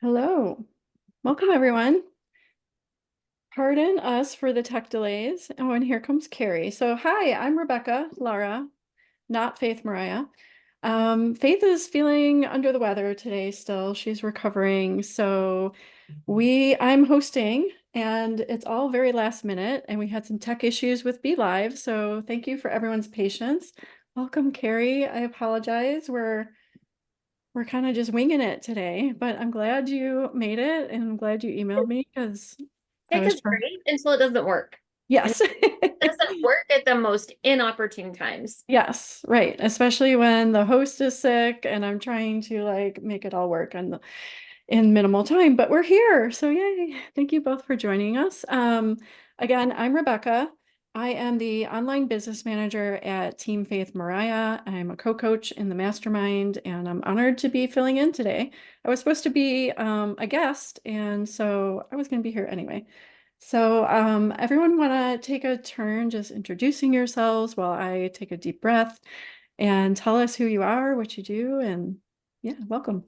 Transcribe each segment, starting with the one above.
Hello. Welcome, everyone. Pardon us for the tech delays. Oh, and here comes Carrie. So, hi, I'm Rebekah Lara, not Faith Mariah. Faith is feeling under the weather today still. She's recovering. So, I'm hosting, and it's all very last minute, and we had some tech issues with Be Live. So, thank you for everyone's patience. Welcome, Carrie. I apologize. We're kind of just winging it today, but I'm glad you made it and I'm glad you emailed me because I Tech was is trying. great until it doesn't work. And Yes. it doesn't work at the most inopportune times. Yes, right. Especially when the host is sick and I'm trying to like make it all work in minimal time, but we're here. So yay. Thank you both for joining us. Again, I'm Rebekah. I am the online business manager at Team Faith Mariah. I'm a co-coach in the mastermind, and I'm honored to be filling in today. I was supposed to be a guest, and so I was going to be here anyway. So everyone want to take a turn just introducing yourselves while I take a deep breath and tell us who you are, what you do, and yeah, welcome.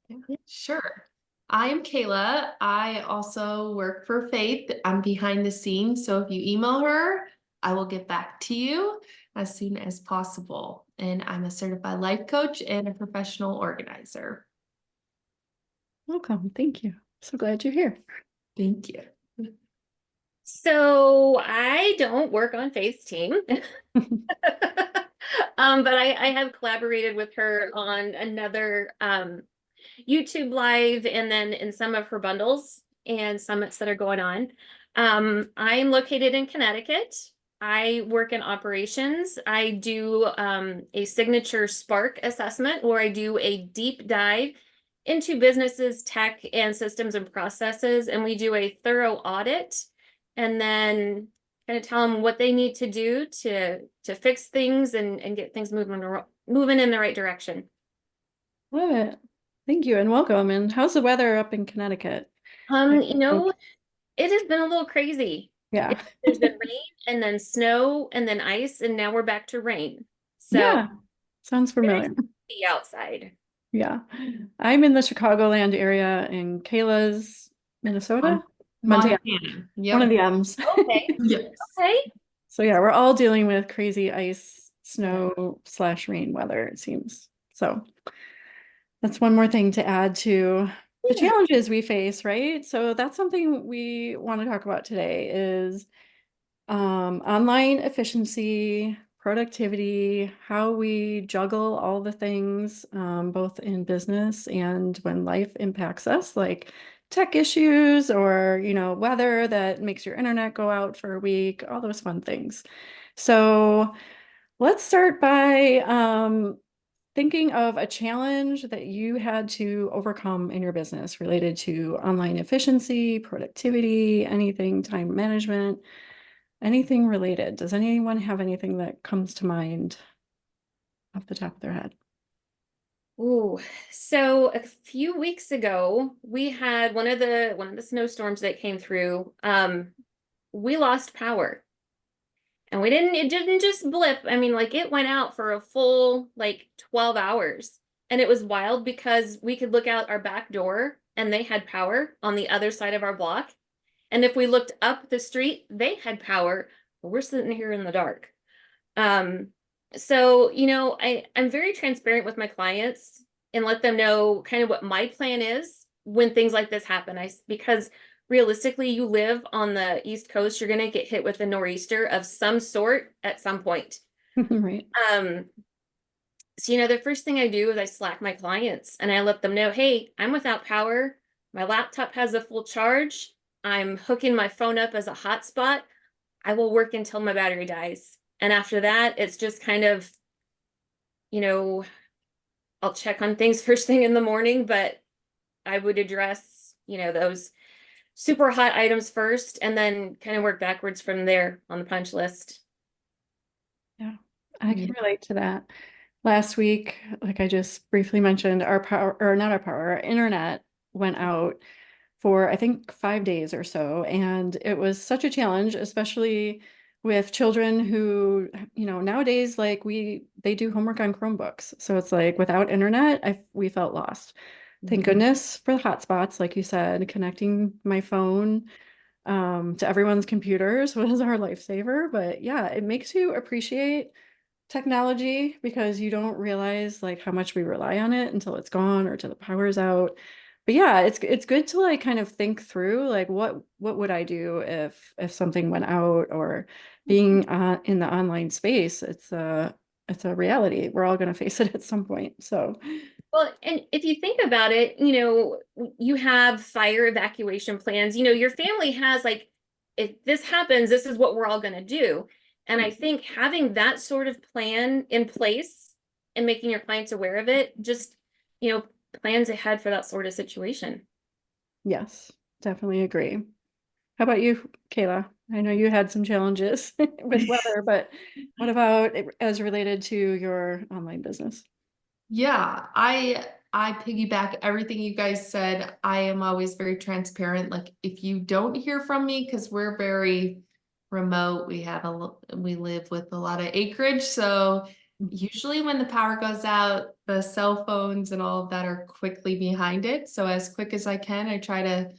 Yeah, sure. I am Kayla. I also work for Faith. I'm behind the scenes, so if you email her, I will get back to you as soon as possible. And I'm a certified life coach and a professional organizer. Welcome. Thank you. So glad you're here. Thank you. So I don't work on Faith's team. But I have collaborated with her on another YouTube live and then in some of her bundles and summits that are going on. I'm located in Connecticut. I work in operations. I do a signature Spark assessment where I do a deep dive into businesses, tech, and systems and processes, and we do a thorough audit and then kind of tell them what they need to do to fix things and get things moving in the right direction. Love it. Thank you and welcome. And how's the weather up in Connecticut? Um, I- you know, it has been a little crazy. Yeah. There's been rain and then snow and then ice, and now we're back to rain. So Yeah. Sounds very familiar. be outside. Yeah. I'm in the Chicagoland area in Kayla's, Minnesota? Montana. Montana. One of Yep. the M's. Okay. Yes. Okay. So yeah, we're all dealing with crazy ice, snow slash rain weather, it seems. So that's one more thing to add to the Yeah. challenges we face, right? So that's something we want to talk about today is online efficiency, productivity, how we juggle all the things, both in business and when life impacts us, like tech issues or, weather that makes your internet go out for a week, all those fun things. So let's start by thinking of a challenge that you had to overcome in your business related to online efficiency, productivity, anything, time management. Anything related? Does anyone have anything that comes to mind off the top of their head? Ooh, so a few weeks ago, we had one of the snowstorms that came through. We lost power. And it didn't just blip. I mean, like it went out for a full like 12 hours. And it was wild because we could look out our back door and they had power on the other side of our block. And if we looked up the street, they had power. But we're sitting here in the dark. Um, I'm very transparent with my clients and let them know kind of what my plan is when things like this happen. Because realistically, you live on the East Coast, you're gonna get hit with a nor'easter of some sort at some point. Right. Um, the first thing I do is I Slack my clients and I let them know, hey, I'm without power. My laptop has a full charge. I'm hooking my phone up as a hotspot. I will work until my battery dies. And after that, it's just kind of, you know, I'll check on things first thing in the morning, but I would address, those super hot items first and then kind of work backwards from there on the punch list. Yeah, I can Yeah. relate to that. Last week, like I just briefly mentioned, our power, or not our power, our internet went out for I think 5 days or so. And it was such a challenge, especially with children who, nowadays, like they do homework on Chromebooks. So it's like without internet, we felt lost. Thank goodness for the hotspots, like you said, connecting my phone to everyone's computers was our lifesaver. But yeah, it makes you appreciate technology because you don't realize like how much we rely on it until it's gone or till the power's out. But yeah, it's good to like kind of think through like what would I do if something went out, or being in the online space. It's a reality. We're all going to face it at some point. So Well, and if you think about it, you have fire evacuation plans. Your family has like, if this happens, this is what we're all going to do. And I think having that sort of plan in place and making your clients aware of it, just, plans ahead for that sort of situation. yes, definitely agree. How about you, Kayla? I know you had some challenges with weather, but what about as related to your online business? Yeah, I piggyback everything you guys said. I am always very transparent. Like if you don't hear from me, because we're very remote, we live with a lot of acreage. So usually when the power goes out, the cell phones and all of that are quickly behind it. So as quick as I can, I try to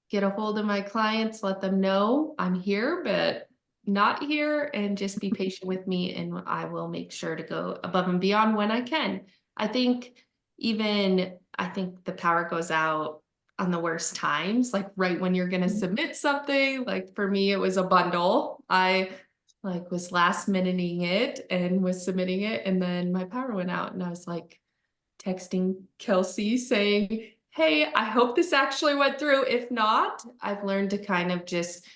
get a hold of my clients, let them know I'm here, but not here, and just be patient with me, and I will make sure to go above and beyond when I can. I think the power goes out on the worst times, like right when you're gonna submit something. Like for me, it was a bundle. I like was last minuting it and was submitting it, and then my power went out, and I was like texting Kelsey saying, "Hey, I hope this actually went through. If not, I've learned to kind of just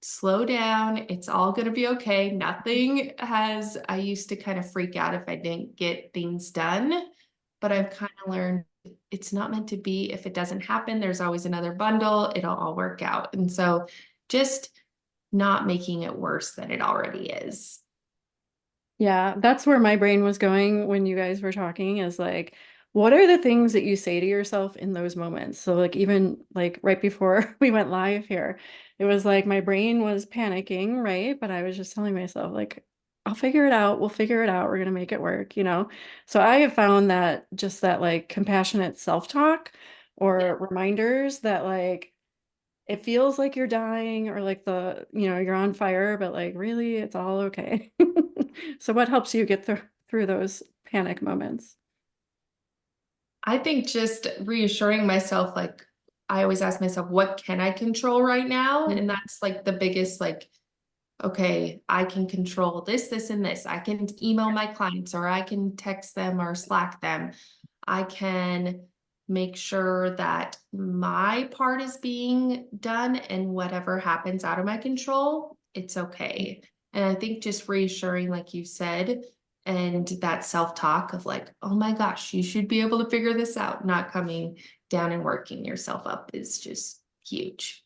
slow down. It's all going to be okay. I used to kind of freak out if I didn't get things done, but I've kind of learned it's not meant to be. If it doesn't happen, there's always another bundle. It'll all work out." And so just not making it worse than it already is. Yeah, that's where my brain was going when you guys were talking, is like, what are the things that you say to yourself in those moments? So like even like right before we went live here, it was like my brain was panicking, right? But I was just telling myself like, I'll figure it out. We'll figure it out. We're gonna make it work, you know? So I have found that just that like compassionate self-talk Yeah. or reminders that like it feels like you're dying, or like you're on fire, but like really it's all okay. So what helps you get through those panic moments? I think just reassuring myself, like I always ask myself, what can I control right now? And that's like the biggest, like, okay, I can control this, this, and this. I can email my clients, or I can text them or Slack them. I can make sure that my part is being done, and whatever happens out of my control, it's okay. And I think just reassuring, like you said, and that self-talk of like, oh my gosh, you should be able to figure this out, not coming down and working yourself up is just huge.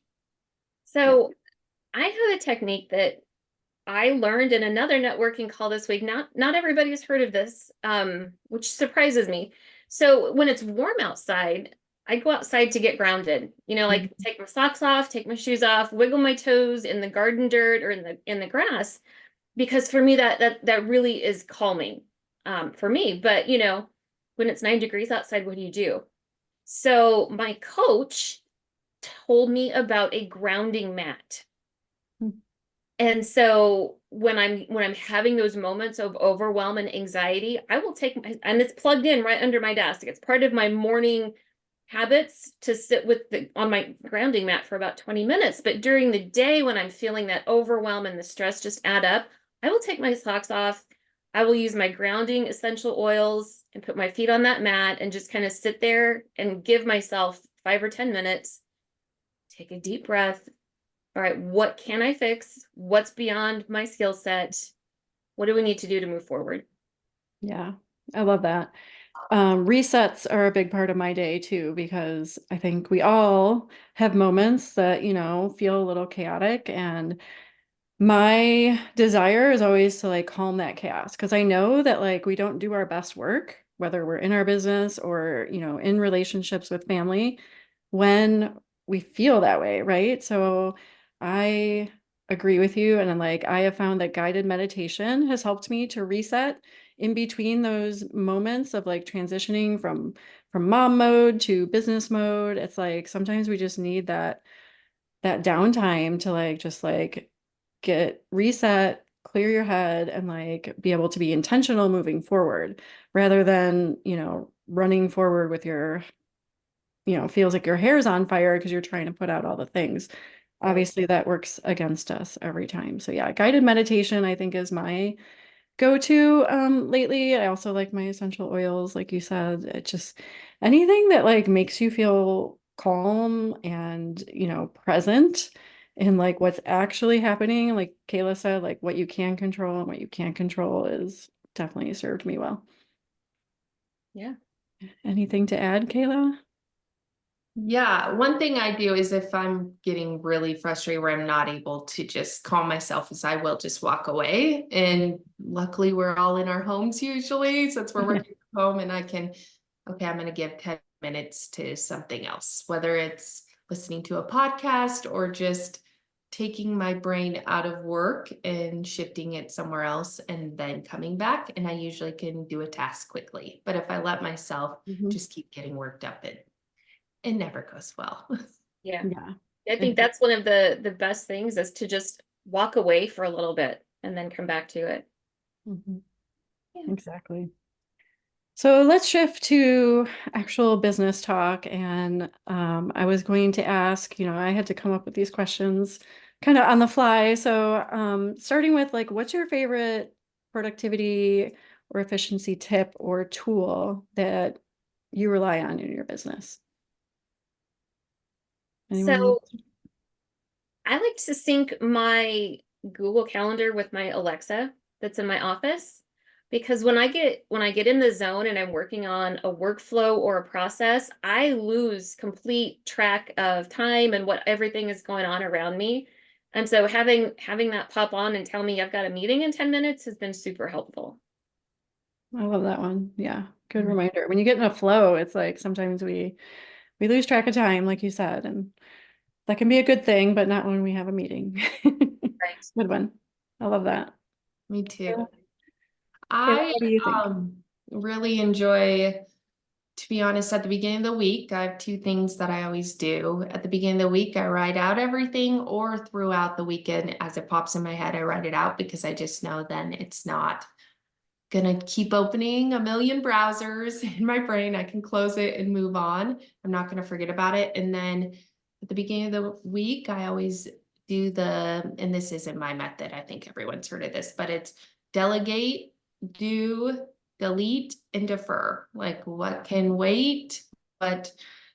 Yeah. So I have a technique that I learned in another networking call this week. Not everybody's heard of this, which surprises me. So when it's warm outside, I go outside to get grounded. Like take my socks off, take my shoes off, wiggle my toes in the garden dirt or in the grass, because for me that really is calming for me. But when it's 9 degrees outside, what do you do? So my coach told me about a grounding mat. And so when I'm having those moments of overwhelm and anxiety, I will take and it's plugged in right under my desk. It's part of my morning habits to sit on my grounding mat for about 20 minutes. But during the day, when I'm feeling that overwhelm and the stress just add up, I will take my socks off. I will use my grounding essential oils and put my feet on that mat and just kind of sit there and give myself 5 or 10 minutes, take a deep breath. All right, what can I fix? What's beyond my skill set? What do we need to do to move forward? Yeah, I love that. Resets are a big part of my day too, because I think we all have moments that, feel a little chaotic, and my desire is always to like calm that chaos, because I know that like we don't do our best work, whether we're in our business or, in relationships with family, when we feel that way, right? So I agree with you. And then like I have found that guided meditation has helped me to reset in between those moments of like transitioning from mom mode to business mode, it's like sometimes we just need that downtime to like just like get reset, clear your head, and like be able to be intentional moving forward rather than, running forward with your, feels like your hair's on fire because you're trying to put out all the things. Right. Obviously, that works against us every time. So yeah, guided meditation, I think, is my go-to lately. I also like my essential oils, like you said. It just anything that like makes you feel calm and, present in like what's actually happening. Like Kayla said, like what you can control and what you can't control is definitely served me well. Yeah. Anything to add, Kayla? Yeah, one thing I do is if I'm getting really frustrated where I'm not able to just calm myself, is I will just walk away. And luckily we're all in our homes usually, since we're working from home, and I can, okay, I'm gonna give 10 minutes to something else, whether it's listening to a podcast or just taking my brain out of work and shifting it somewhere else and then coming back. And I usually can do a task quickly. But if I let myself Mhm. just keep getting worked up, it never goes well. Yeah. Yeah. I think that's one of the best things is to just walk away for a little bit and then come back to it. Mhm. Yeah. Exactly. So let's shift to actual business talk. And I was going to ask, I had to come up with these questions kind of on the fly. So starting with like, what's your favorite productivity or efficiency tip or tool that you rely on in your business? Anyone want? So I like to sync my Google Calendar with my Alexa that's in my office because when I get in the zone and I'm working on a workflow or a process, I lose complete track of time and what everything is going on around me. And so having that pop on and tell me I've got a meeting in 10 minutes has been super helpful. I love that one. Yeah, good reminder. When you get in a flow, it's like sometimes we lose track of time, like you said, and that can be a good thing, but not when we have a meeting. Right. Good one. I love that. Me too. Kayla, I what do you think? really enjoy, to be honest, at the beginning of the week, I have two things that I always do. At the beginning of the week, I write out everything, or throughout the weekend, as it pops in my head, I write it out because I just know then it's not gonna keep opening a million browsers in my brain. I can close it and move on. I'm not gonna forget about it. And then at the beginning of the week, I always do and this isn't my method, I think everyone's heard of this, but it's delegate, do, delete, and defer. Like what can wait, but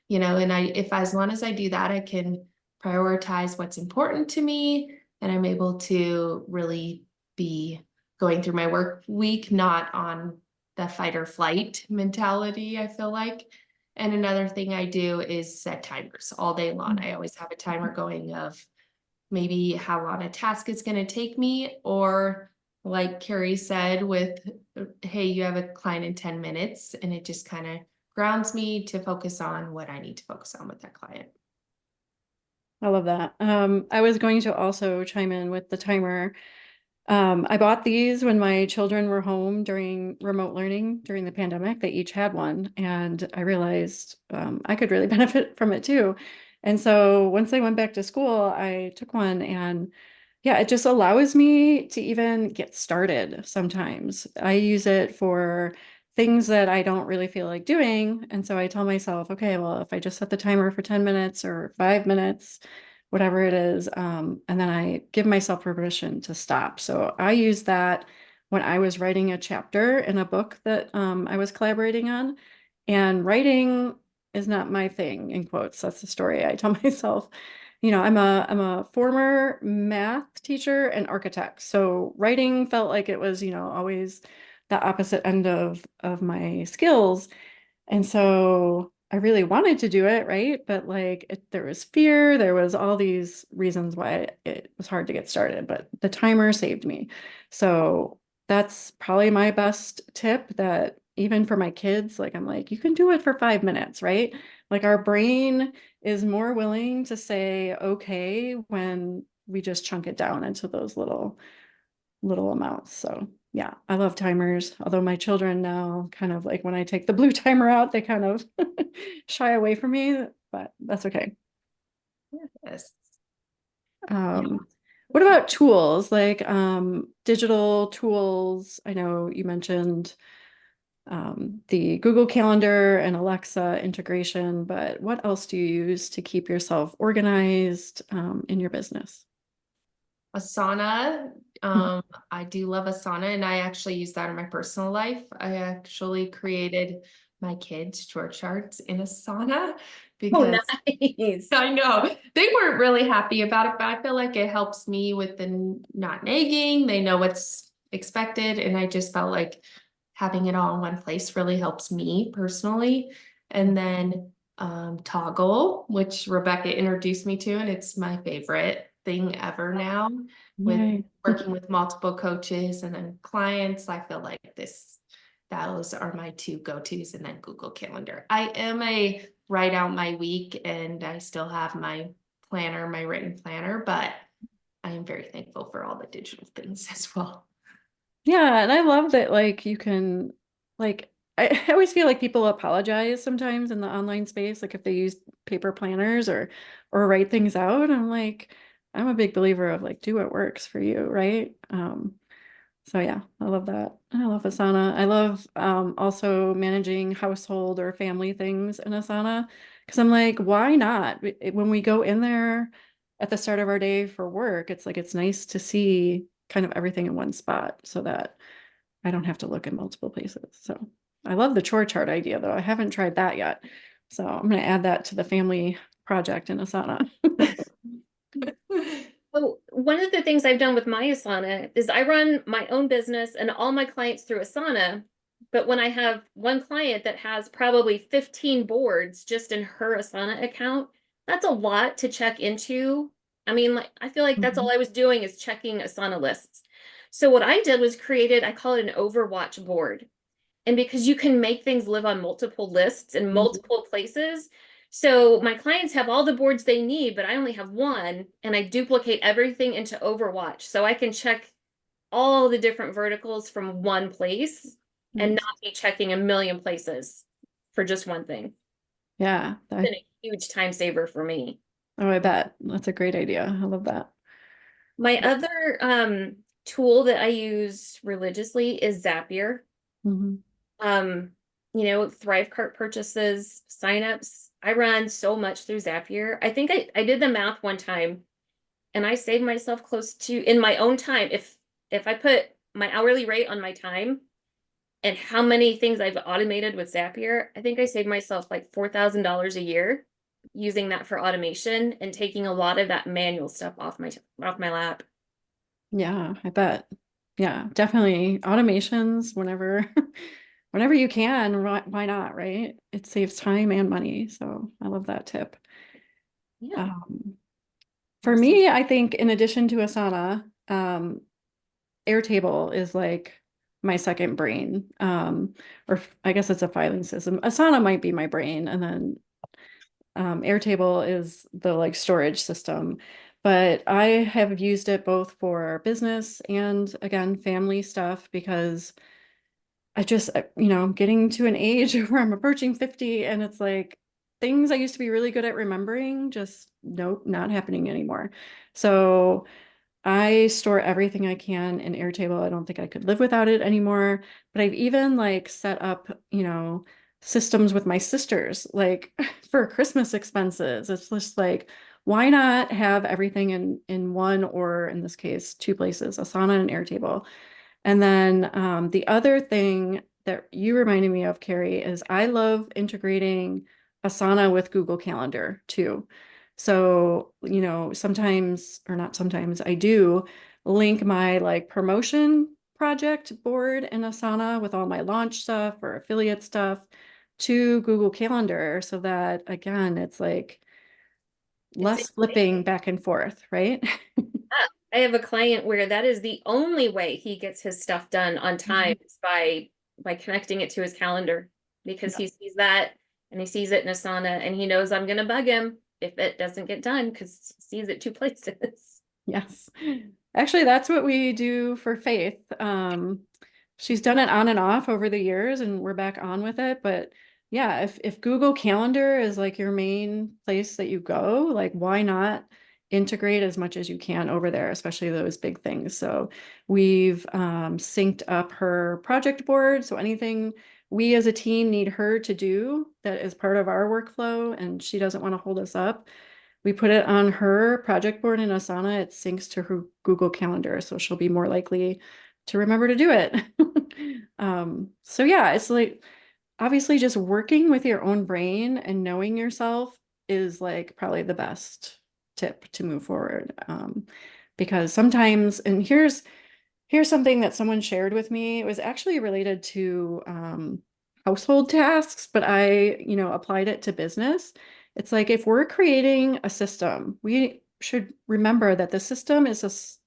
and if as long as I do that, I can prioritize what's important to me, and I'm able to really be going through my work week, not on the fight or flight mentality, I feel like. And another thing I do is set timers all day long. I always have a timer going of maybe how long a task is going to take me, or like Carrie said, with, hey, you have a client in 10 minutes, and it just kind of grounds me to focus on what I need to focus on with that client. I love that. I was going to also chime in with the timer. I bought these when my children were home during remote learning during the pandemic. They each had one, and I realized I could really benefit from it too. And so once they went back to school, I took one, and yeah, it just allows me to even get started sometimes. I use it for things that I don't really feel like doing. And so I tell myself, okay, well, if I just set the timer for 10 minutes or 5 minutes, whatever it is, and then I give myself permission to stop. So I use that when I was writing a chapter in a book that I was collaborating on. And writing is not my thing, in quotes. That's the story I tell myself. I'm a former math teacher and architect. So writing felt like it was, always the opposite end of my skills. And so I really wanted to do it, right? But like there was fear, there was all these reasons why it was hard to get started, but the timer saved me. So that's probably my best tip, that even for my kids, like I'm like, you can do it for 5 minutes, right? Like our brain is more willing to say okay when we just chunk it down into those little amounts. So Yeah, I love timers. Although my children now kind of like when I take the blue timer out, they kind of shy away from me, but that's okay. Yes. Um, what about tools like digital tools? I know you mentioned the Google Calendar and Alexa integration, but what else do you use to keep yourself organized in your business? Asana. I do love Asana, and I actually use that in my personal life. I actually created my kids' chore charts in Asana Oh, because nice. I know they weren't really happy about it, but I feel like it helps me with the not nagging. They know what's expected, and I just felt like having it all in one place really helps me personally. And then Toggle, which Rebekah introduced me to, and it's my favorite thing ever now. With Yay. working with multiple coaches and then clients, I feel like those are my two go-tos, and then Google Calendar. I am a write out my week, and I still have my planner, my written planner, but I am very thankful for all the digital things as well. Yeah, and I love that like you can like I always feel like people apologize sometimes in the online space, like if they use paper planners or write things out. I'm like, I'm a big believer of like do what works for you, right? So yeah, I love that. I love Asana. I love also managing household or family things in Asana because I'm like, why not? When we go in there at the start of our day for work, it's like it's nice to see kind of everything in one spot so that I don't have to look in multiple places. So I love the chore chart idea though. I haven't tried that yet. So I'm going to add that to the family project in Asana. So one of the things I've done with my Asana is I run my own business and all my clients through Asana. But when I have one client that has probably 15 boards just in her Asana account, that's a lot to check into. I mean, like I feel like that's all Mhm. I was doing is checking Asana lists. So what I did was created, I call it an Overwatch board. And because you can make things live on multiple lists in multiple places. So my clients have all the boards they need, but I only have one, and I duplicate everything into Overwatch. So I can check all the different verticals from one place and Nice. not be checking a million places for just one thing. Yeah. It's been a huge time saver for me. Oh, I bet. That's a great idea. I love that. My other tool that I use religiously is Zapier. Mhm. Um, Thrive cart purchases, signups. I run so much through Zapier. I think I did the math one time and I saved myself close to in my own time. If I put my hourly rate on my time and how many things I've automated with Zapier, I think I saved myself like $4,000 a year using that for automation and taking a lot of that manual stuff off my lap. Yeah, I bet. Yeah, definitely automations whenever whenever you can, why not, right? It saves time and money. So I love that tip. Yeah. Um, for Awesome. me, I think in addition to Asana, Airtable is like my second brain. Or I guess it's a filing system. Asana might be my brain, and then Airtable is the like storage system. But I have used it both for business and again, family stuff because I just, getting to an age where I'm approaching 50 and it's like things I used to be really good at remembering, just nope, not happening anymore. So I store everything I can in Airtable. I don't think I could live without it anymore. But I've even like set up, systems with my sisters, like for Christmas expenses. It's just like, why not have everything in one or in this case, two places, Asana and Airtable. And then the other thing that you reminded me of, Carrie, is I love integrating Asana with Google Calendar too. So, sometimes, or not sometimes, I do link my like promotion project board in Asana with all my launch stuff or affiliate stuff to Google Calendar so that, again, it's like It's less flipping back and forth, right? I have a client where that is the only way he gets his stuff done on time is by connecting it to his calendar because Yeah. he sees that and he sees it in Asana and he knows I'm gonna bug him if it doesn't get done because he sees it two places. Yes. Actually, that's what we do for Faith. she's done it on and off over the years, and we're back on with it. But yeah, if Google Calendar is like your main place that you go, like why not integrate as much as you can over there, especially those big things. So we've synced up her project board. So anything we as a team need her to do that is part of our workflow and she doesn't want to hold us up, we put it on her project board in Asana. It syncs to her Google Calendar, so she'll be more likely to remember to do it. So yeah, it's like obviously just working with your own brain and knowing yourself is like probably the best tip to move forward. Because sometimes, and here's something that someone shared with me. It was actually related to household tasks, but I, applied it to business. It's like if we're creating a system, we should remember that the system is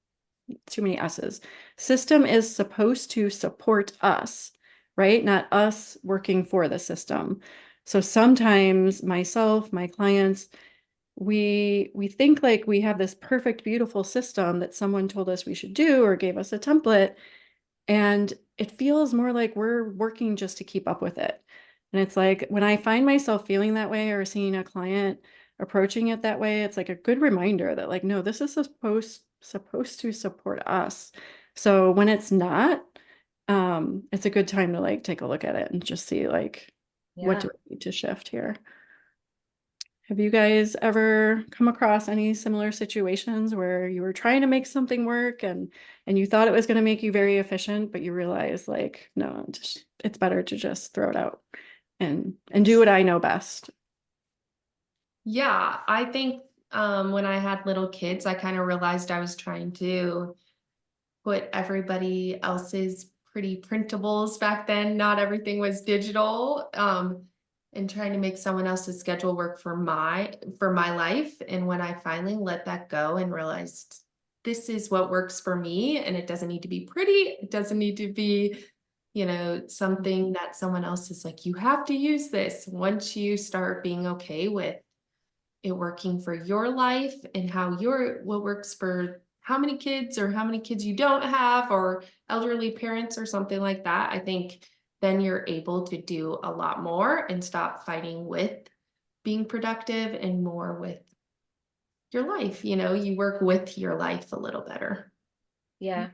too many S's. System is supposed to support us, right? Not us working for the system. So sometimes myself, my clients, we think like we have this perfect, beautiful system that someone told us we should do or gave us a template, and it feels more like we're working just to keep up with it. And it's like when I find myself feeling that way or seeing a client approaching it that way, it's like a good reminder that like, no, this is supposed to support us. So when it's not, it's a good time to like take a look at it and just see like, what Yeah. do I need to shift here? Have you guys ever come across any similar situations where you were trying to make something work and you thought it was going to make you very efficient, but you realized like, no, it's better to just throw it out and do what I know best. Yeah, I think when I had little kids, I kind of realized I was trying to put everybody else's pretty printables back then. Not everything was digital. And trying to make someone else's schedule work for my life. And when I finally let that go and realized this is what works for me, and it doesn't need to be pretty, it doesn't need to be, something that someone else is like, you have to use this. Once you start being okay with it working for your life and what works for how many kids or how many kids you don't have or elderly parents or something like that, I think then you're able to do a lot more and stop fighting with being productive and more with your life. You work with your life a little better. Yeah.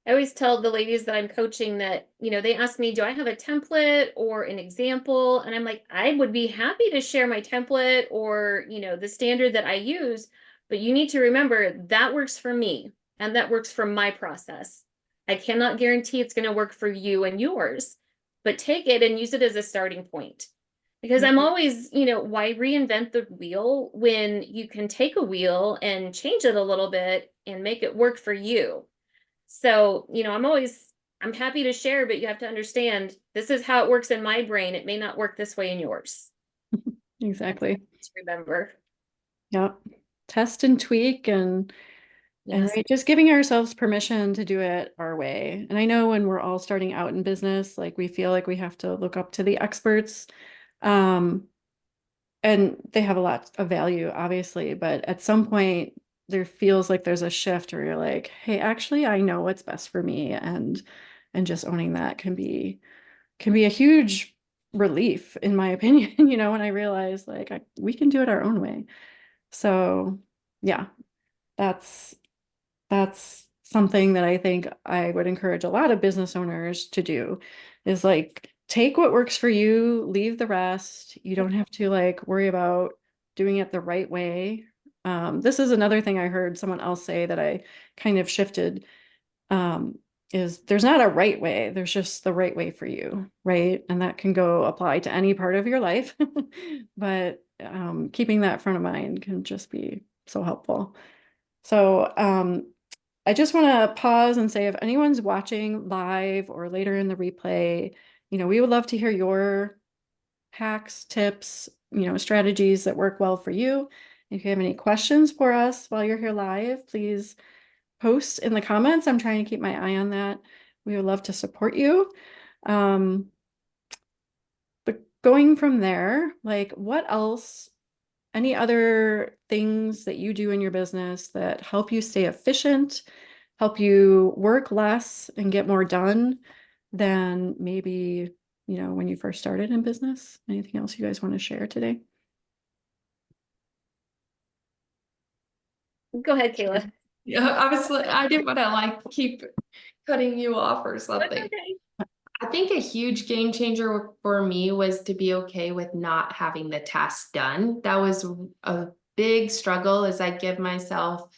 I always tell the ladies that I'm coaching that, they ask me, do I have a template or an example? And I'm like, I would be happy to share my template or, the standard that I use, but you need to remember that works for me and that works for my process. I cannot guarantee it's going to work for you and yours, but take it and use it as a starting point. Because I'm always, why reinvent the wheel when you can take a wheel and change it a little bit and make it work for you? So, I'm happy to share, but you have to understand this is how it works in my brain. It may not work this way in yours. Exactly. Just remember. Yep. Test and tweak and Yes. right, just giving ourselves permission to do it our way. And I know when we're all starting out in business, like we feel like we have to look up to the experts. Um, and they have a lot of value, obviously, but at some point there feels like there's a shift where you're like, hey, actually, I know what's best for me, and just owning that can be a huge relief, in my opinion, when I realize like we can do it our own way. So yeah, that's that's something that I think I would encourage a lot of business owners to do is like take what works for you, leave the rest. You don't have to like worry about doing it the right way. This is another thing I heard someone else say that I kind of shifted, is there's not a right way. There's just the right way for you, right? And that can go apply to any part of your life. But keeping that front of mind can just be so helpful. So I just want to pause and say if anyone's watching live or later in the replay, we would love to hear your hacks, tips, strategies that work well for you. If you have any questions for us while you're here live, please post in the comments. I'm trying to keep my eye on that. We would love to support you. Um, but going from there, like what else, any other things that you do in your business that help you stay efficient, help you work less and get more done? than maybe, when you first started in business? Anything else you guys want to share today? Go ahead, Kayla. Yeah, I didn't want to keep cutting you off or That's something. okay. I think a huge game changer for me was to be okay with not having the task done. That was a big struggle as I give myself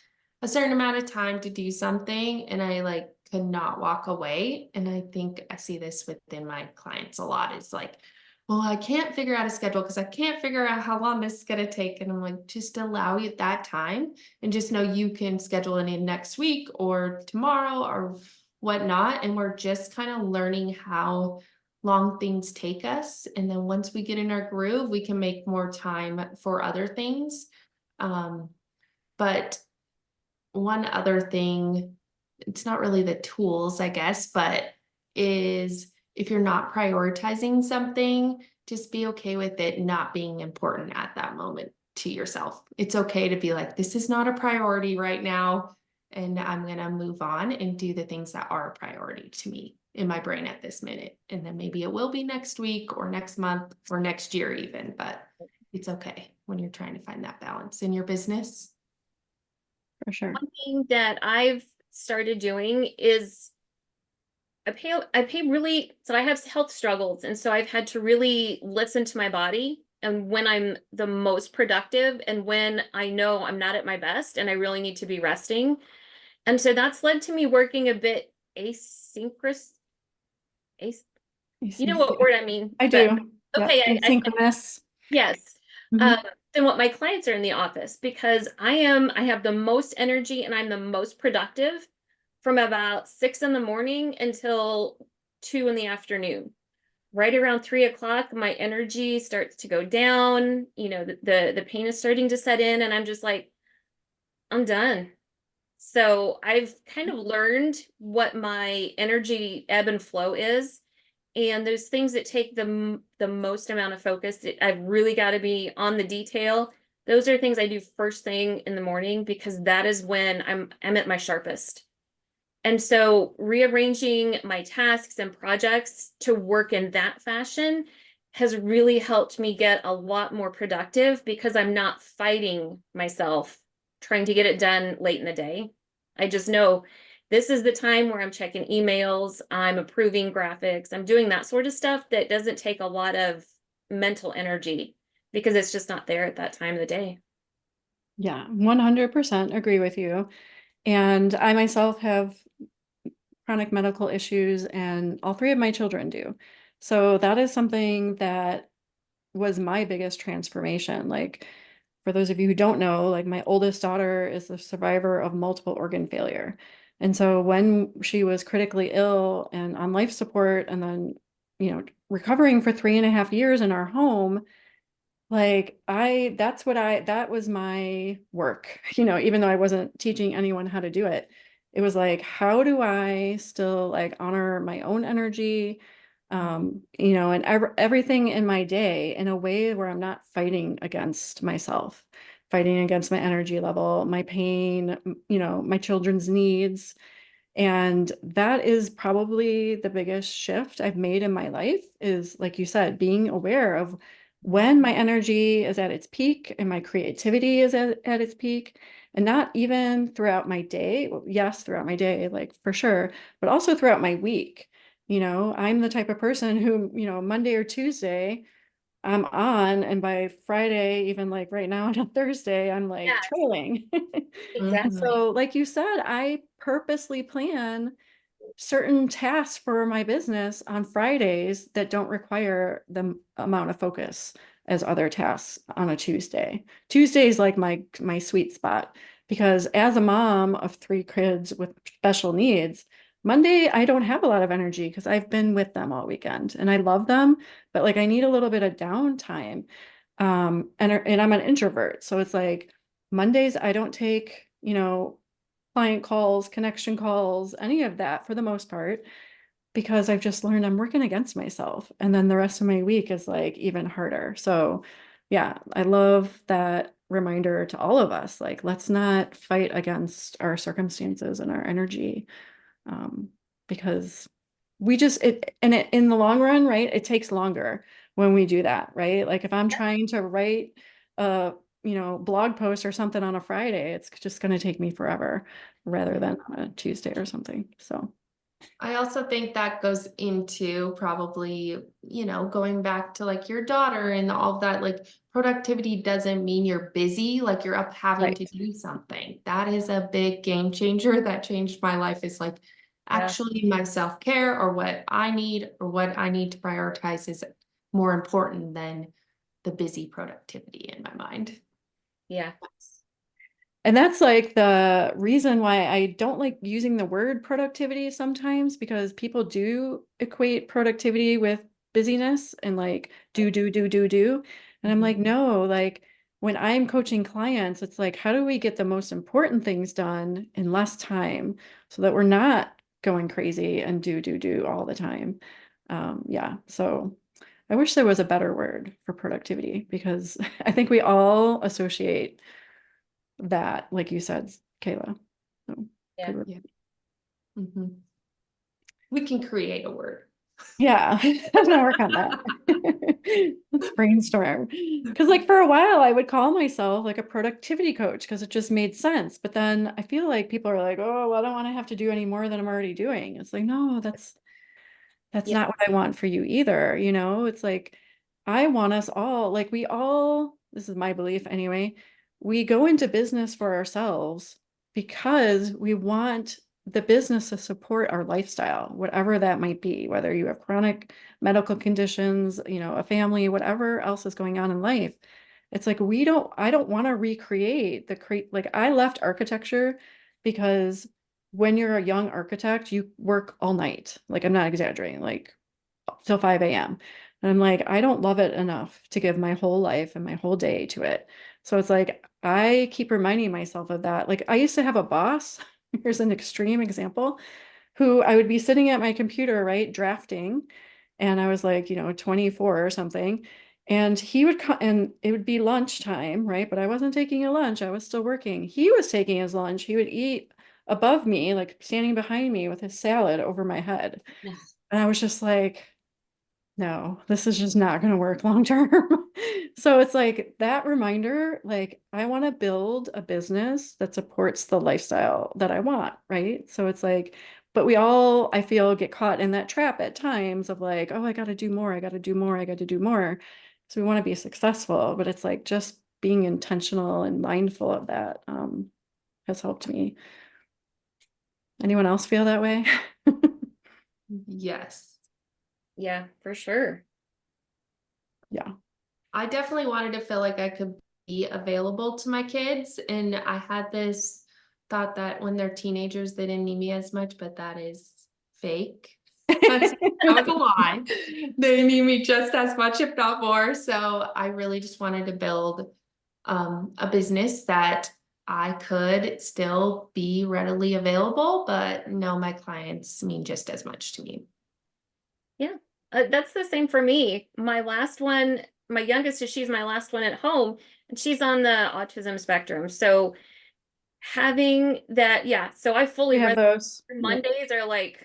a certain amount of time to do something and I could not walk away. And I think I see this within my clients a lot. It's like, well, I can't figure out a schedule because I can't figure out how long this is going to take. And I'm like, just allow you that time and just know you can schedule it in next week or tomorrow or whatnot. And we're just kind of learning how long things take us. And then once we get in our groove, we can make more time for other things. But one other thing, it's not really the tools, I guess, but is if you're not prioritizing something, just be okay with it not being important at that moment to yourself. It's okay to be like, this is not a priority right now. And I'm going to move on and do the things that are a priority to me in my brain at this minute. And then maybe it will be next week or next month or next year even, but it's okay when you're trying to find that balance in your business. For sure. One thing that I've started doing is so I have health struggles, and so I've had to really listen to my body and when I'm the most productive and when I know I'm not at my best and I really need to be resting. And so that's led to me working a bit asynchronous. You know what word I mean? I But do. Yep. okay, Asynchronous. yes. Mhm. Than what my clients are in the office because I have the most energy and I'm the most productive from about 6 in the morning until 2 in the afternoon. Right around 3 o'clock, my energy starts to go down. The pain is starting to set in, and I'm just like, I'm done. So I've kind of learned what my energy ebb and flow is. And those things that take the most amount of focus, I've really got to be on the detail. Those are things I do first thing in the morning because that is when I'm at my sharpest. And so rearranging my tasks and projects to work in that fashion has really helped me get a lot more productive because I'm not fighting myself trying to get it done late in the day. I just know this is the time where I'm checking emails, I'm approving graphics, I'm doing that sort of stuff that doesn't take a lot of mental energy because it's just not there at that time of the day. Yeah, 100% agree with you. And I myself have chronic medical issues, and all three of my children do. So that is something that was my biggest transformation. Like, for those of you who don't know, like my oldest daughter is the survivor of multiple organ failure. And so when she was critically ill and on life support, and then, recovering for 3.5 years in our home, like that was my work, even though I wasn't teaching anyone how to do it. It was like, how do I still like honor my own energy, and everything in my day in a way where I'm not fighting against myself, fighting against my energy level, my pain, my children's needs. And that is probably the biggest shift I've made in my life is, like you said, being aware of when my energy is at its peak and my creativity is at its peak, and not even throughout my day. Well, yes, throughout my day, like for sure, but also throughout my week. I'm the type of person who, Monday or Tuesday, I'm on, and by Friday, even like right now on Thursday, I'm like Yeah, trailing. And exactly. so, like you said, I purposely plan certain tasks for my business on Fridays that don't require the amount of focus as other tasks on a Tuesday. Tuesday is like my sweet spot because as a mom of three kids with special needs, Monday I don't have a lot of energy because I've been with them all weekend and I love them, but like I need a little bit of downtime. And I'm an introvert, so it's like Mondays I don't take, client calls, connection calls, any of that for the most part, because I've just learned I'm working against myself. And then the rest of my week is like even harder. So yeah, I love that reminder to all of us, like, let's not fight against our circumstances and our energy. Because we just in the long run, right? It takes longer when we do that, right? Like if I'm trying to write a, blog post or something on a Friday, it's just going to take me forever rather than on a Tuesday or something. So I also think that goes into probably, going back to like your daughter and all of that, like productivity doesn't mean you're busy, like you're up having to right. do something. That is a big game changer that changed my life is like Yeah. actually my self-care or what I need to prioritize is more important than the busy productivity in my mind. Yeah. And that's like the reason why I don't like using the word productivity sometimes because people do equate productivity with busyness and like do. And I'm like, Mhm. no, like when I'm coaching clients, it's like, how do we get the most important things done in less time so that we're not going crazy and do all the time? Yeah. So I wish there was a better word for productivity because I think we all associate that, like you said, Kayla. So, Yeah. good word. Yeah. Mhm. We can create a word. Yeah, I'm gonna work on that. Let's brainstorm. Because like for a while I would call myself like a productivity coach because it just made sense. But then I feel like people are like, oh, well, I don't want to have to do any more than I'm already doing. It's like, no, that's Yeah. not what I want for you either. It's like I want us all, like we all, this is my belief anyway, we go into business for ourselves because we want the business to support our lifestyle, whatever that might be, whether you have chronic medical conditions, a family, whatever else is going on in life. It's like I don't want to recreate like I left architecture because when you're a young architect, you work all night. Like I'm not exaggerating, like till 5 a.m. And I'm like, I don't love it enough to give my whole life and my whole day to it. So it's like I keep reminding myself of that. Like I used to have a boss, here's an extreme example, who I would be sitting at my computer, right, drafting, and I was like, 24 or something. And he would come and it would be lunchtime, right? But I wasn't taking a lunch. I was still working. He was taking his lunch. He would eat above me, like standing behind me with his salad over my head. And I was just like, no, this is just not going to work long term. So it's like that reminder, like I want to build a business that supports the lifestyle that I want, right? So it's like, but we all, I feel, get caught in that trap at times of like, oh, I got to do more, I got to do more, I got to do more. So we want to be successful, but it's like just being intentional and mindful of that has helped me. Anyone else feel that way? Yes. Yeah, for sure. Yeah. I definitely wanted to feel like I could be available to my kids. And I had this thought that when they're teenagers, they didn't need me as much, but that is fake. That was a lie. They need me just as much, if not more. So I really just wanted to build a business that I could still be readily available, but no, my clients mean just as much to me. Yeah. That's the same for me. My last one, my youngest is she's my last one at home, and she's on the autism spectrum. So having that, yeah. So I fully We have read those. Yeah. Mondays are like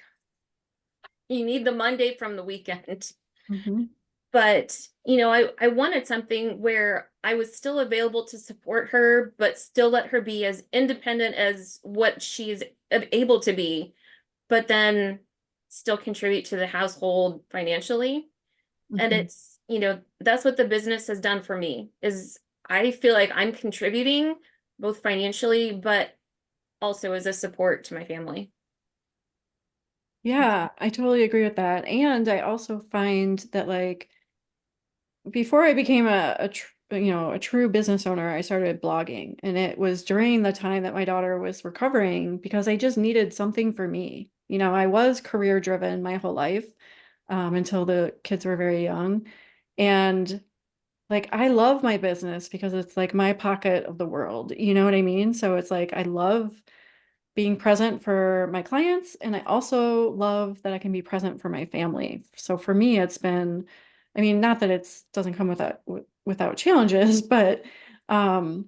you need the Monday from the weekend. Mhm. But I wanted something where I was still available to support her, but still let her be as independent as what she's able to be, but then still contribute to the household financially. And Mhm. that's what the business has done for me is I feel like I'm contributing both financially, but also as a support to my family. Yeah, I totally agree with that. And I also find that like before I became a true business owner, I started blogging, and it was during the time that my daughter was recovering because I just needed something for me. I was career driven my whole life until the kids were very young. And like I love my business because it's like my pocket of the world. You know what I mean? So it's like I love being present for my clients, and I also love that I can be present for my family. So for me, it's been, I mean, not that it's doesn't come without challenges, but um,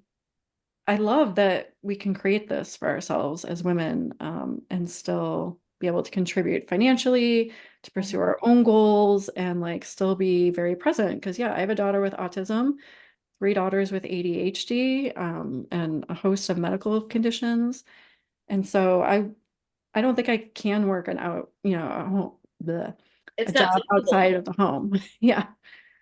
I love that we can create this for ourselves as women and still be able to contribute financially, to pursue our own goals, and like still be very present. Because yeah, I have a daughter with autism, 3 daughters with ADHD, and a host of medical conditions. And so I don't think I can work a It's not job feasible. outside of the home. Yeah.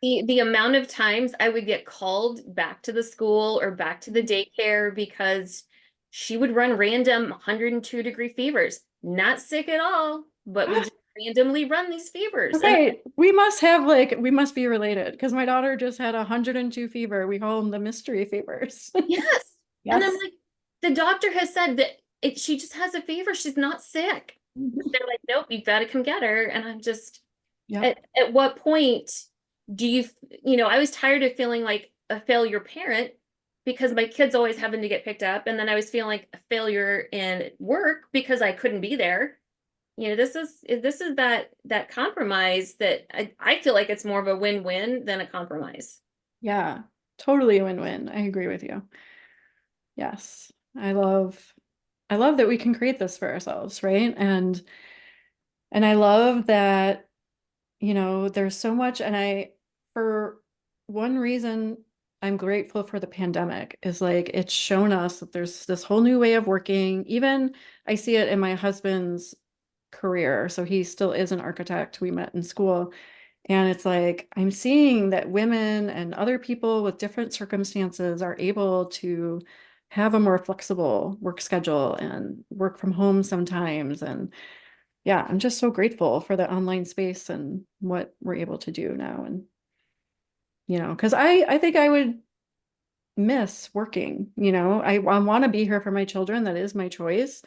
The amount of times I would get called back to the school or back to the daycare because she would run random 102-degree fevers. Not sick at all, but would just randomly run these fevers. And Okay, we must be related because my daughter just had 102 fever. We call them the mystery fevers. yes. And I'm Yes. like, the doctor has said that she just has a fever. She's not sick. They're like, nope, you've got to come get her. And I'm just, Yep. at what point do I was tired of feeling like a failure parent because my kids always having to get picked up. And then I was feeling like a failure in work because I couldn't be there. This is that compromise that I feel like it's more of a win-win than a compromise. Yeah. Totally a win-win. I agree with you. Yes. I love that we can create this for ourselves, right? And I love that, there's so much, for one reason, I'm grateful for the pandemic is like it's shown us that there's this whole new way of working. Even I see it in my husband's career. So he still is an architect. We met in school. And it's like I'm seeing that women and other people with different circumstances are able to have a more flexible work schedule and work from home sometimes. And yeah, I'm just so grateful for the online space and what we're able to do now. And, because I think I would miss working, I want to be here for my children. That is my choice.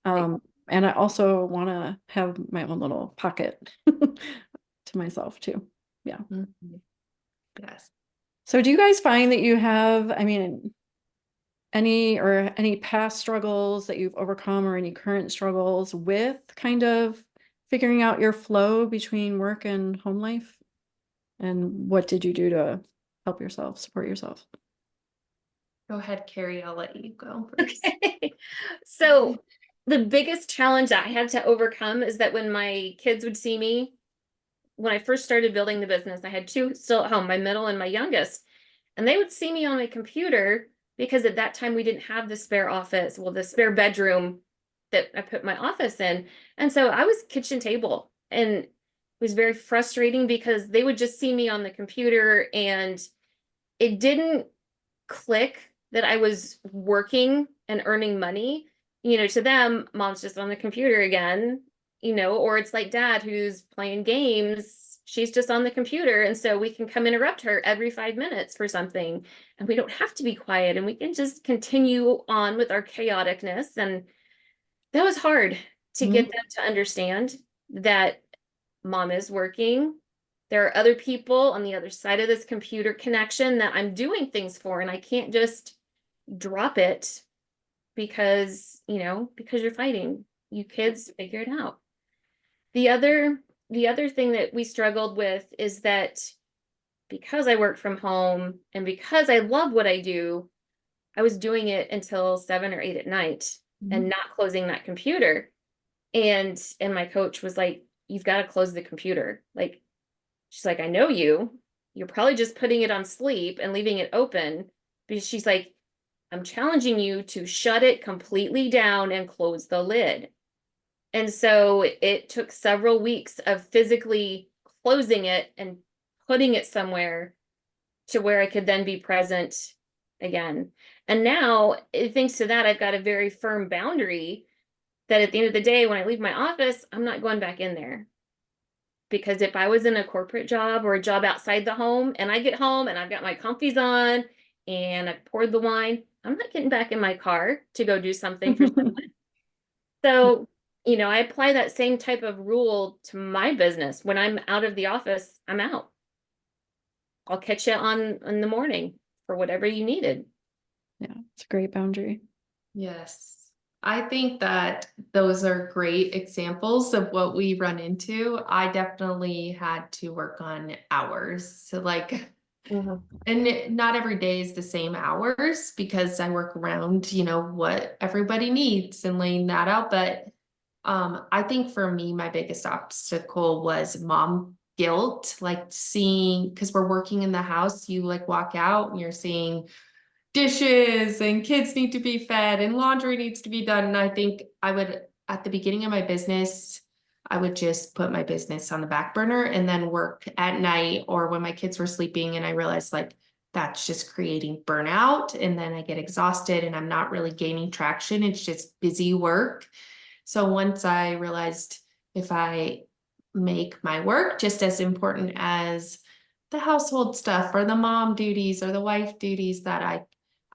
And I also want to have my own little pocket to myself too. Yeah. Mhm. Yes. So do you guys find that you have, any past struggles that you've overcome or any current struggles with kind of figuring out your flow between work and home life? And what did you do to help yourself, support yourself? Go ahead, Carrie. I'll let you go first. Okay. So the biggest challenge that I had to overcome is that when my kids would see me, when I first started building the business, I had two still at home, my middle and my youngest, and they would see me on my computer because at that time we didn't have the spare office, well, the spare bedroom that I put my office in. And so I was kitchen table, and it was very frustrating because they would just see me on the computer and it didn't click that I was working and earning money. To them, mom's just on the computer again, or it's like dad who's playing games. She's just on the computer. And so we can come interrupt her every 5 minutes for something. And we don't have to be quiet and we can just continue on with our chaoticness. And that was hard to get them to understand that mom is working. There are other people on the other side of this computer connection that I'm doing things for, and I can't just drop it because you're fighting. You kids figure it out. The other thing that we struggled with is that because I work from home and because I love what I do, I was doing it until 7 or 8 at night and not closing that computer. And my coach was like, you've got to close the computer. Like, she's like, I know you're probably just putting it on sleep and leaving it open. Because she's like, I'm challenging you to shut it completely down and close the lid. And so it took several weeks of physically closing it and putting it somewhere to where I could then be present again. And now, thanks to that, I've got a very firm boundary that at the end of the day, when I leave my office, I'm not going back in there. Because if I was in a corporate job or a job outside the home and I get home and I've got my comfies on and I've poured the wine, I'm not getting back in my car to go do something for someone. So, I apply that same type of rule to my business. When I'm out of the office, I'm out. I'll catch you in the morning for whatever you needed. Yeah, it's a great boundary. Yes. I think that those are great examples of what we run into. I definitely had to work on hours. So and not every day is the same hours because I work around, what everybody needs and laying that out. But I think for me, my biggest obstacle was mom guilt, like seeing, because we're working in the house, you like walk out and you're seeing dishes and kids need to be fed and laundry needs to be done. And I think I would, at the beginning of my business, I would just put my business on the back burner and then work at night or when my kids were sleeping. And I realized like that's just creating burnout. And then I get exhausted and I'm not really gaining traction. It's just busy work. So once I realized if I make my work just as important as the household stuff or the mom duties or the wife duties, that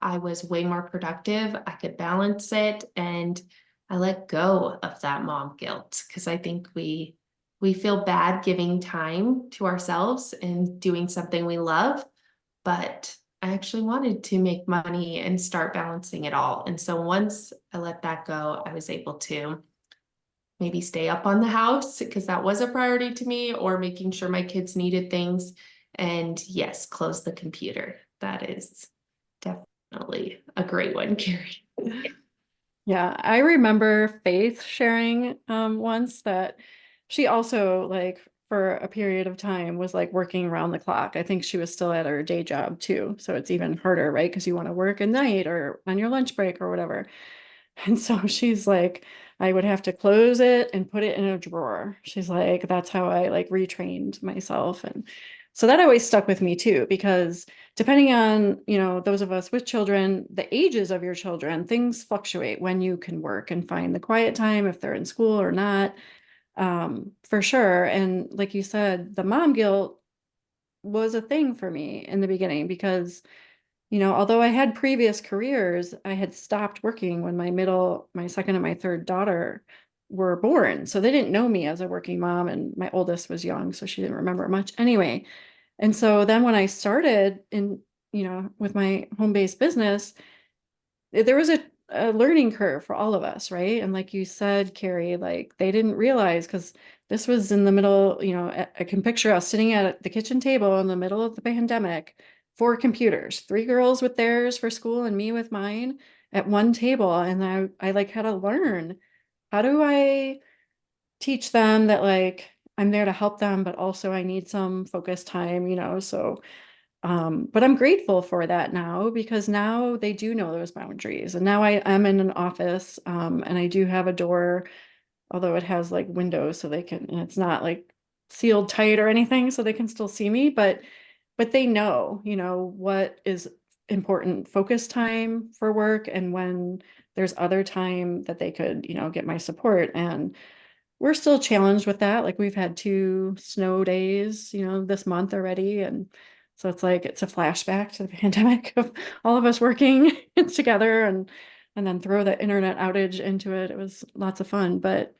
I was way more productive. I could balance it and I let go of that mom guilt because I think we feel bad giving time to ourselves and doing something we love, but I actually wanted to make money and start balancing it all. And so once I let that go, I was able to maybe stay up on the house because that was a priority to me, or making sure my kids needed things. And yes, close the computer. That is definitely a great one, Carrie. Yeah, I remember Faith sharing once that she also like for a period of time was like working around the clock. I think she was still at her day job too. So it's even harder, right? Because you want to work at night or on your lunch break or whatever. And so she's like, I would have to close it and put it in a drawer. She's like, that's how I like retrained myself. And so that always stuck with me too, because depending on, those of us with children, the ages of your children, things fluctuate when you can work and find the quiet time if they're in school or not, for sure. And like you said, the mom guilt was a thing for me in the beginning because although I had previous careers, I had stopped working when my second and my third daughter were born. So they didn't know me as a working mom, and my oldest was young, so she didn't remember much anyway. And so then when I started with my home-based business, there was a learning curve for all of us, right? And like you said, Carrie, like they didn't realize because this was in the middle, I can picture us sitting at the kitchen table in the middle of the pandemic, 4 computers, 3 girls with theirs for school and me with mine at one table. And I like had to learn, how do I teach them that like I'm there to help them, but also I need some focus time, so but I'm grateful for that now because now they do know those boundaries. And now I'm in an office, and I do have a door, although it has like windows so and it's not like sealed tight or anything, so they can still see me, but they know, what is important focus time for work and when there's other time that they could, get my support. And we're still challenged with that. Like we've had 2 snow days, this month already. And so it's like it's a flashback to the pandemic of all of us working together and then throw the internet outage into it. It was lots of fun. But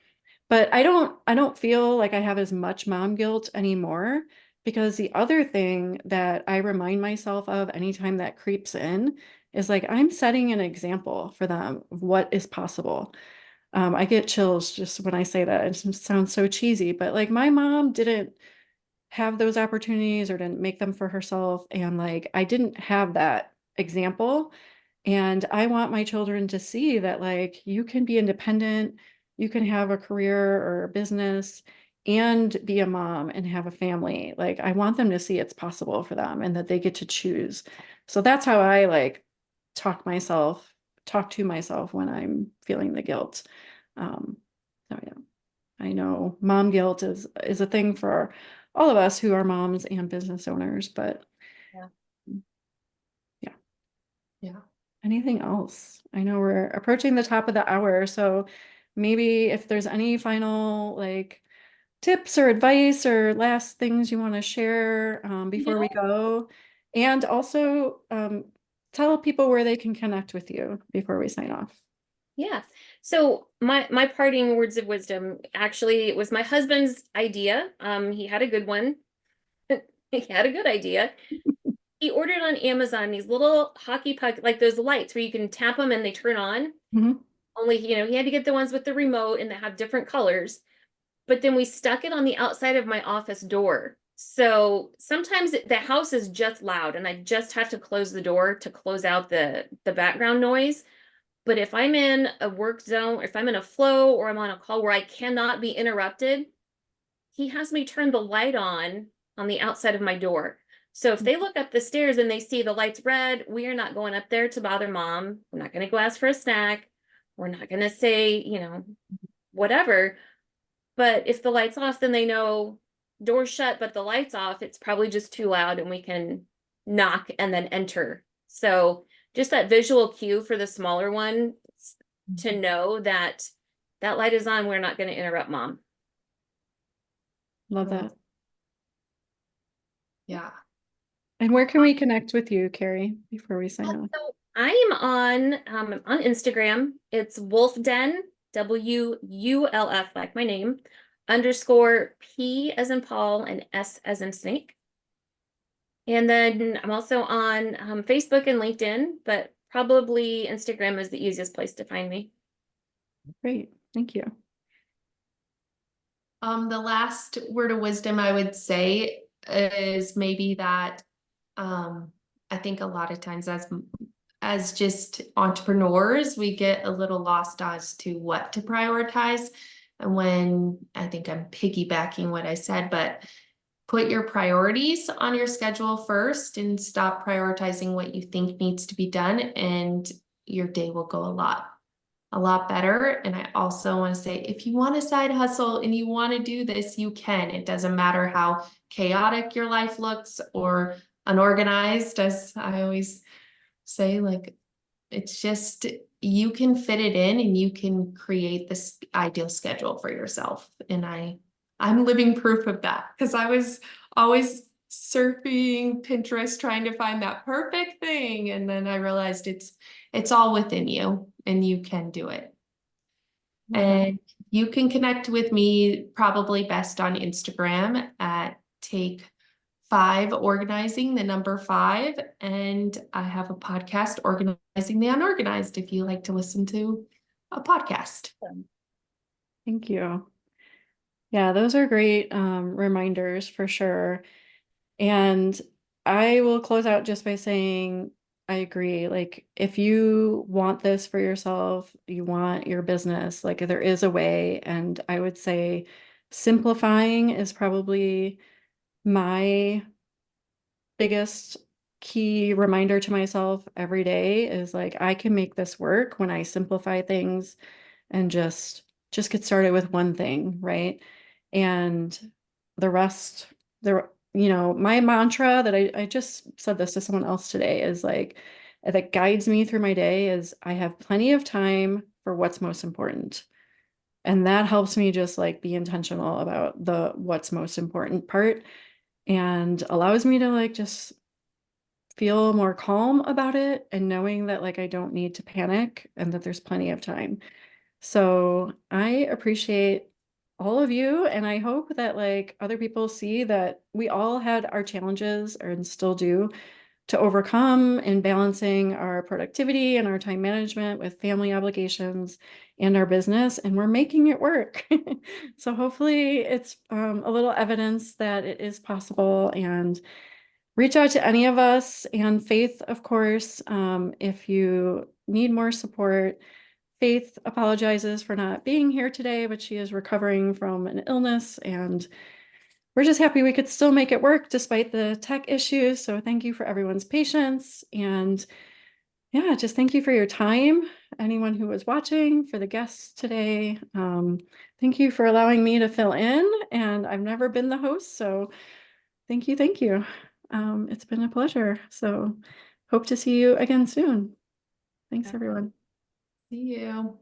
I don't feel like I have as much mom guilt anymore because the other thing that I remind myself of anytime that creeps in is like I'm setting an example for them of what is possible. I get chills just when I say that. It just sounds so cheesy, but like my mom didn't have those opportunities or didn't make them for herself. And like I didn't have that example. And I want my children to see that like you can be independent, you can have a career or a business and be a mom and have a family. Like I want them to see it's possible for them and that they get to choose. So that's how I like talk to myself when I'm feeling the guilt. Um, so yeah, I know mom guilt is a thing for all of us who are moms and business owners, but Yeah. yeah. Yeah. Anything else? I know we're approaching the top of the hour, so maybe if there's any final like tips or advice or last things you want to share before we go, and also tell people where they can connect with you before we sign off. Yeah. So my parting words of wisdom, actually it was my husband's idea. He had a good one. He had a good idea. He ordered on Amazon these little hockey puck, like those lights where you can tap them and they turn on. Mhm. Only, he had to get the ones with the remote and that have different colors. But then we stuck it on the outside of my office door. So sometimes the house is just loud and I just have to close the door to close out the background noise. But if I'm in a work zone, or if I'm in a flow, or I'm on a call where I cannot be interrupted, he has me turn the light on the outside of my door. So if they look up the stairs and they see the light's red, we are not going up there to bother mom. We're not going to go ask for a snack. We're not going to say, whatever. But if the light's off, then they know door's shut, but the light's off. It's probably just too loud and we can knock and then enter. So just that visual cue for the smaller one to know that that light is on. We're not going to interrupt mom. Love that. Yeah. And where can we connect with you, Carrie, before we sign off? So I am on Instagram. It's Wolf Den, WULF, like my name, underscore P as in Paul and S as in snake. And then I'm also on Facebook and LinkedIn, but probably Instagram is the easiest place to find me. Great. Thank you. The last word of wisdom I would say is maybe that I think a lot of times as just entrepreneurs, we get a little lost as to what to prioritize. And when I think I'm piggybacking what I said, but put your priorities on your schedule first and stop prioritizing what you think needs to be done, and your day will go a lot better. And I also want to say, if you want a side hustle and you want to do this, you can. It doesn't matter how chaotic your life looks or unorganized, as I always say, like, it's just, you can fit it in and you can create this ideal schedule for yourself. And I'm living proof of that, because I was always surfing Pinterest trying to find that perfect thing. And then I realized it's all within you and you can do it. And you can connect with me probably best on Instagram at Take 5 Organizing, the number 5. And I have a podcast, Organizing the Unorganized, if you like to listen to a podcast. Thank you. Yeah, those are great reminders for sure. And I will close out just by saying, I agree. Like, if you want this for yourself, you want your business, like there is a way. And I would say simplifying is probably my biggest key reminder to myself every day is like, I can make this work when I simplify things and just get started with one thing, right? And the rest, my mantra that I just said this to someone else today is like, that guides me through my day is I have plenty of time for what's most important. And that helps me just like be intentional about the what's most important part, and allows me to like just feel more calm about it and knowing that like I don't need to panic and that there's plenty of time. So I appreciate all of you, and I hope that like other people see that we all had our challenges and still do to overcome in balancing our productivity and our time management with family obligations and our business, and we're making it work. So hopefully it's a little evidence that it is possible, and reach out to any of us, and Faith, of course, if you need more support. Faith apologizes for not being here today, but she is recovering from an illness, and we're just happy we could still make it work despite the tech issues. So thank you for everyone's patience, and yeah, just thank you for your time. Anyone who was watching, for the guests today, thank you for allowing me to fill in, and I've never been the host, so thank you. Thank you. It's been a pleasure. So hope to see you again soon. Thanks, everyone. See you.